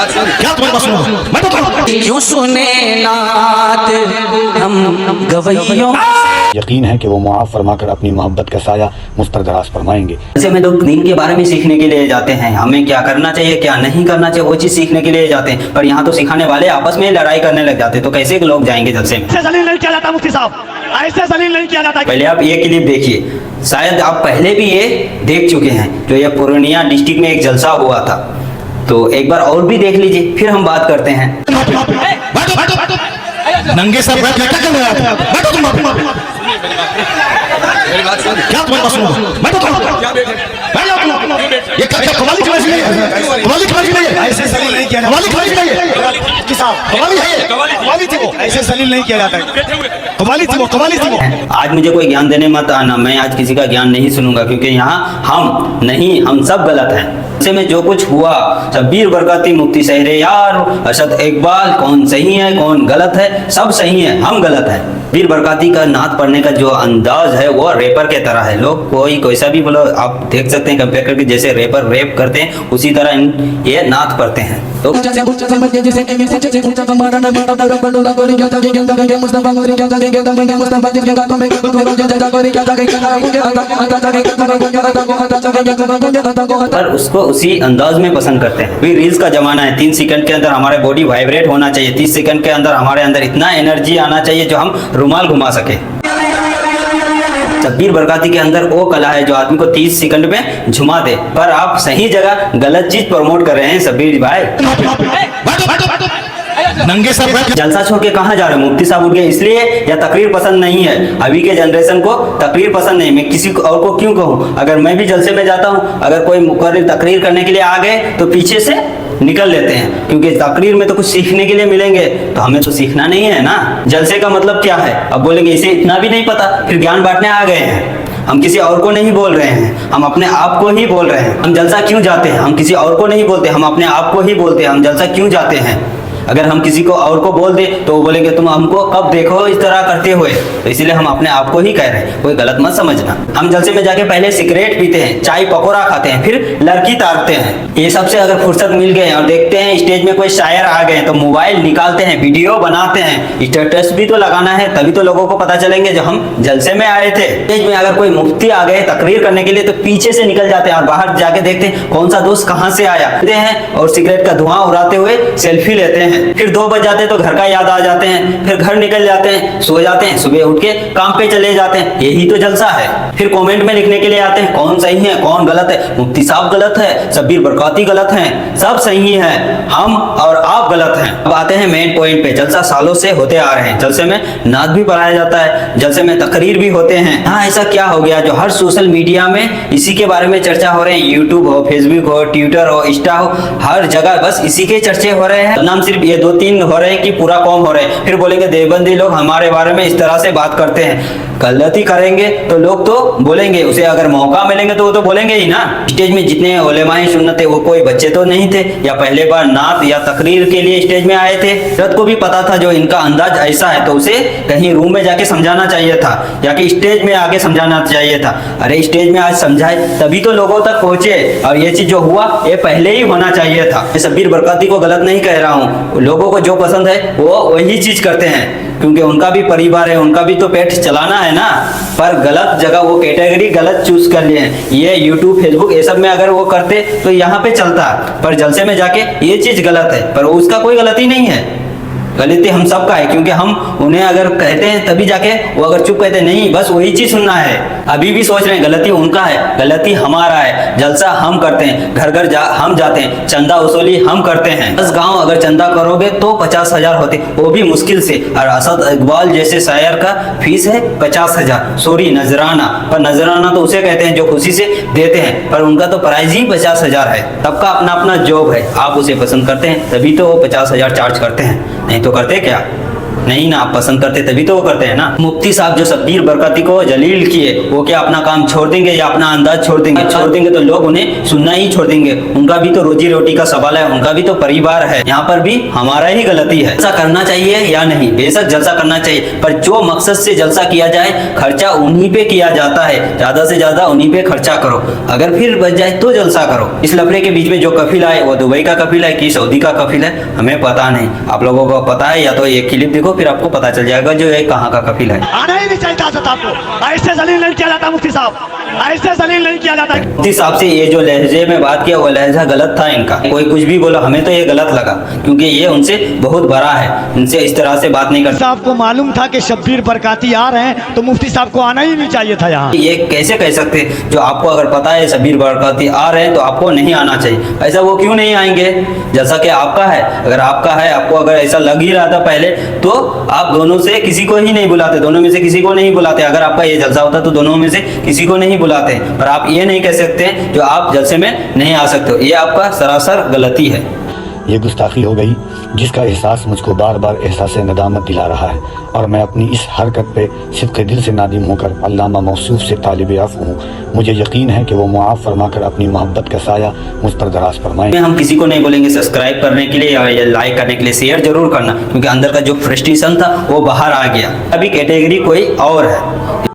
क्या तुम्हारे पास सुनो? मैं तो क्यों सुने नात हम गवैयों। यकीन है कि वो मुआफ फरमाकर अपनी मोहब्बत का साया मुझ पर दराज फरमाएंगे। जैसे में लोग दीन के बारे में सीखने के लिए जाते हैं, हमें क्या करना चाहिए क्या नहीं करना चाहिए वो चीज सीखने के लिए जाते हैं, पर यहाँ तो सिखाने वाले आपस में लड़ाई करने लग जाते हैं, तो कैसे लोग जाएंगे जलसे में? ऐसे जलील नहीं किया जाता मुफ्ती साहब, ऐसे जलील नहीं किया जाता। पहले आप ये क्लिप देखिए, शायद आप पहले भी ये देख चुके हैं, जो ये पूर्णिया डिस्ट्रिक्ट में एक जलसा हुआ था, तो एक बार और भी देख लीजिए, फिर हम बात करते हैं। नंगे सर बैठ क्या कर रहे हो? बैठो तुम। क्या तुम्हारे पास सुनो? मैं तो बैठ जाओ तुम। ये क्या कवाली की मछली है? कवाली की मछली है। ऐसे जलील नहीं किया जाता। कवाली की मछली है। किसान कवाली है, कवाली थी वो। ऐसे जलील नहीं किया जाता। कवाली थी वो, कवाली थी वो। आज मुझे कोई ज्ञान देने मत आना, मैं आज किसी का ज्ञान नहीं सुनूंगा, क्योंकि यहाँ हम सब गलत हैं। ऐसे में जो कुछ हुआ, शब्बीर बरकती, मुफ्ती शहरयार, अरशद इकबाल, कौन सही है कौन गलत है, सब सही है, हम गलत हैं। शब्बीर बरकती का नात पढ़ने का जो अंदाज है वो रैपर के तरह है। लोग कोई कैसा भी बोलो, आप देख सकते हैं कंपेयर करके, जैसे रैपर रैप करते हैं उसी तरह ये नात पढ़ते हैं। तो पर उसको उसी अंदाज में पसंद करते हैं। भी रील्स का जमाना है, 3 सेकंड के अंदर हमारे बॉडी वाइब्रेट होना चाहिए, 30 सेकंड के अंदर हमारे अंदर इतना एनर्जी आना चाहिए जो हम रुमाल घुमा सके। शब्बीर बरकती के अंदर वो कला है जो आदमी को 30 सेकंड में झुमा दे, पर आप सही जगह गलत चीज प्रमोट कर रहे हैं शब्बीर भाई। नंगे सर बैठ। जलसा छोड़ के कहाँ जा रहे हैं? मुफ्ती साहब उठ गए इसलिए, या तकरीर पसंद नहीं है? अभी के जनरेशन को तकरीर पसंद नहीं, मैं किसी और को क्यों कहूँ? अगर मैं भी जलसे में जाता हूँ, अगर कोई मुकर्रिर तकरीर करने के लिए आ गए तो पीछे से निकल लेते हैं, क्योंकि तकरीर में तो कुछ सीखने के लिए मिलेंगे, तो हमें तो सीखना नहीं है ना। जलसे का मतलब क्या है? अब बोलेंगे इसे इतना भी नहीं पता, फिर ज्ञान बांटने आ गए हैं। हम किसी और को नहीं बोल रहे हैं, हम अपने आप को ही बोल रहे हैं। हम जलसा क्यों जाते हैं? हम किसी और को नहीं बोलते, हम अपने आप को ही बोलते हैं। हम जलसा क्यों जाते हैं? अगर हम किसी को और को बोल दे तो वो बोलेंगे तुम हमको कब देखो इस तरह करते हुए, तो इसीलिए हम अपने आप को ही कह रहे हैं, कोई गलत मत समझना। हम जलसे में जाके पहले सिगरेट पीते हैं, चाय पकौड़ा खाते हैं, फिर लड़की तारते हैं। ये सबसे अगर फुर्सत मिल गए और देखते हैं स्टेज में कोई शायर आ गए तो मोबाइल निकालते हैं, वीडियो बनाते हैं। स्टेटस भी तो लगाना है, तभी तो लोगों को पता चलेंगे जो हम जलसे में आए थे। स्टेज में अगर कोई मुफ्ती आ गए तकरीर करने के लिए तो पीछे से निकल जाते हैं और बाहर जाके देखते हैं कौन सा दोस्त कहाँ से आया हैं, और सिगरेट का धुआं उड़ाते हुए सेल्फी लेते हैं। फिर 2 बज जाते हैं तो घर का याद आ जाते हैं, फिर घर निकल जाते हैं, सो जाते हैं, सुबह उठ के काम पे चले जाते हैं। यही तो जलसा है। फिर कमेंट में लिखने के लिए आते हैं कौन सही है कौन गलत है। मुफ्ती साहब गलत है, शब्बीर बरकती गलत हैं, सब सही है, हम और आप गलत हैं। अब आते हैं मेन पॉइंट पे। जलसा सालों से होते आ रहे हैं, जलसे में नात भी पढ़ाया जाता है, जलसे में तकरीर भी होते हैं। हाँ, ऐसा क्या हो गया जो हर सोशल मीडिया में इसी के बारे में चर्चा हो रहे हैं? यूट्यूब हो, फेसबुक हो, ट्विटर हो, इंस्टा हो, हर जगह बस इसी के चर्चे हो रहे हैं। नाम सिर्फ ये 2-3 हो रहे हैं कि पूरा कौम हो रहे हैं। फिर बोलेंगे देवबंदी लोग हमारे बारे में इस तरह से बात करते हैं। गलती करेंगे तो लोग तो बोलेंगे, उसे अगर मौका मिलेंगे तो वो तो बोलेंगे ही ना। स्टेज में जितने उलेमाए सुन्नत थे वो कोई बच्चे तो नहीं थे, या पहले बार नात या तकरीर के लिए स्टेज में आए थे। रत को भी पता था जो इनका अंदाज ऐसा है तो उसे कहीं रूम में जाके समझाना चाहिए था, या कि स्टेज में आके समझाना चाहिए था। अरे स्टेज में आज समझाए तभी तो लोगों तक पहुंचे, और ये चीज जो हुआ ये पहले ही होना चाहिए था। मैं शब्बीर बरकती को गलत नहीं कह रहा हूँ, लोगों को जो पसंद है वो वही चीज करते हैं, क्योंकि उनका भी परिवार है, उनका भी तो पेट चलाना है ना। पर गलत जगह वो कैटेगरी गलत चूज कर लिए हैं। ये यूट्यूब फेसबुक ये सब में अगर वो करते तो यहाँ पे चलता, पर जलसे में जाके ये चीज गलत है, पर उसका कोई गलती नहीं है। गलती हम सबका है, क्योंकि हम उन्हें अगर कहते हैं तभी जाके वो अगर चुप कहते नहीं, बस वही चीज सुनना है। अभी भी सोच रहे हैं गलती उनका है, गलती हमारा है। जलसा हम करते हैं, घर घर हम जाते हैं, चंदा वसूली हम करते हैं। 10 गांव अगर चंदा करोगे तो 50,000 होते, वो भी मुश्किल से। और अरशद इकबाल जैसे शायर का फीस है 50,000, सॉरी नजराना, पर नजराना तो उसे कहते हैं जो खुशी से देते हैं, पर उनका तो प्राइस ही 50,000 है। सबका अपना अपना जॉब है, आप उसे पसंद करते हैं तभी तो वो 50,000 चार्ज करते हैं, नहीं तो करते क्या? नहीं ना, आप पसंद करते तभी तो वो करते हैं ना। मुफ्ती साहब जो शब्बीर बरकती को जलील किए, वो क्या अपना काम छोड़ देंगे या अपना अंदाज छोड़ देंगे तो लोग उन्हें सुनना ही छोड़ देंगे। उनका भी तो रोजी रोटी का सवाल है, उनका भी तो परिवार है। यहाँ पर भी हमारा ही गलती है। जलसा करना चाहिए या नहीं, बेशक जलसा करना चाहिए, पर जो मकसद से जलसा किया जाए खर्चा उन्हीं पे किया जाता है, ज्यादा से ज्यादा उन्हीं पे खर्चा करो। अगर फिर बच जाए तो जलसा करो। इस लफड़े के बीच में जो कफिल है वो दुबई का कफिल है कि सऊदी का कफिल है, हमें पता नहीं। आप लोगों को पता है या तो ये क्लिप देखो, फिर आपको पता चल जाएगा जो ये कहाँ का कफिल है। आना ही नहीं चाहिए था आपको, ऐसे जलील नहीं किया जाता मुफ्ती साहब, ऐसे जलील नहीं किया जाता। मुफ्ती साहब से ये जो लहजे में बात किया वो लहजा गलत था इनका। कोई कुछ भी बोला, हमें तो ये गलत लगा क्योंकि ये उनसे बहुत बड़ा है, इनसे इस तरह से बात नहीं करते। साहब को मालूम था कि शब्बीर बरकाती आ रहे हैं तो मुफ्ती साहब को आना ही नहीं चाहिए था यहाँ। ये कैसे कह सकते, जो आपको अगर पता है शब्बीर बरकाती आ रहे हैं तो आपको नहीं आना चाहिए। ऐसा वो क्यों नहीं आएंगे, जैसा कि आपका है। अगर आपका है, आपको अगर ऐसा लग ही रहा था पहले तो आप दोनों से किसी को ही नहीं बुलाते, दोनों में से किसी को नहीं बुलाते। अगर आपका ये जलसा होता तो दोनों में से किसी को नहीं बुलाते, पर आप ये नहीं कह सकते जो आप जलसे में नहीं आ सकते हो। ये आपका सरासर गलती है। ये गुस्ताखी हो गई जिसका एहसास मुझको बार बार एहसास नदामत दिला रहा है, और मैं अपनी इस हरकत पे सिद्क़ दिल से नादिम होकर अल्लामा मौसूफ से तालिब अफ़्व हूँ। मुझे यकीन है कि वो मुआफ़ फरमाकर अपनी मोहब्बत का साया मुझ पर दराज फरमाएं। हम किसी को नहीं बोलेंगे सब्सक्राइब करने के लिए या लाइक करने के लिए, शेयर जरूर करना, क्योंकि अंदर का जो फ्रस्ट्रेशन था वो बाहर आ गया। अभी कैटेगरी कोई और है।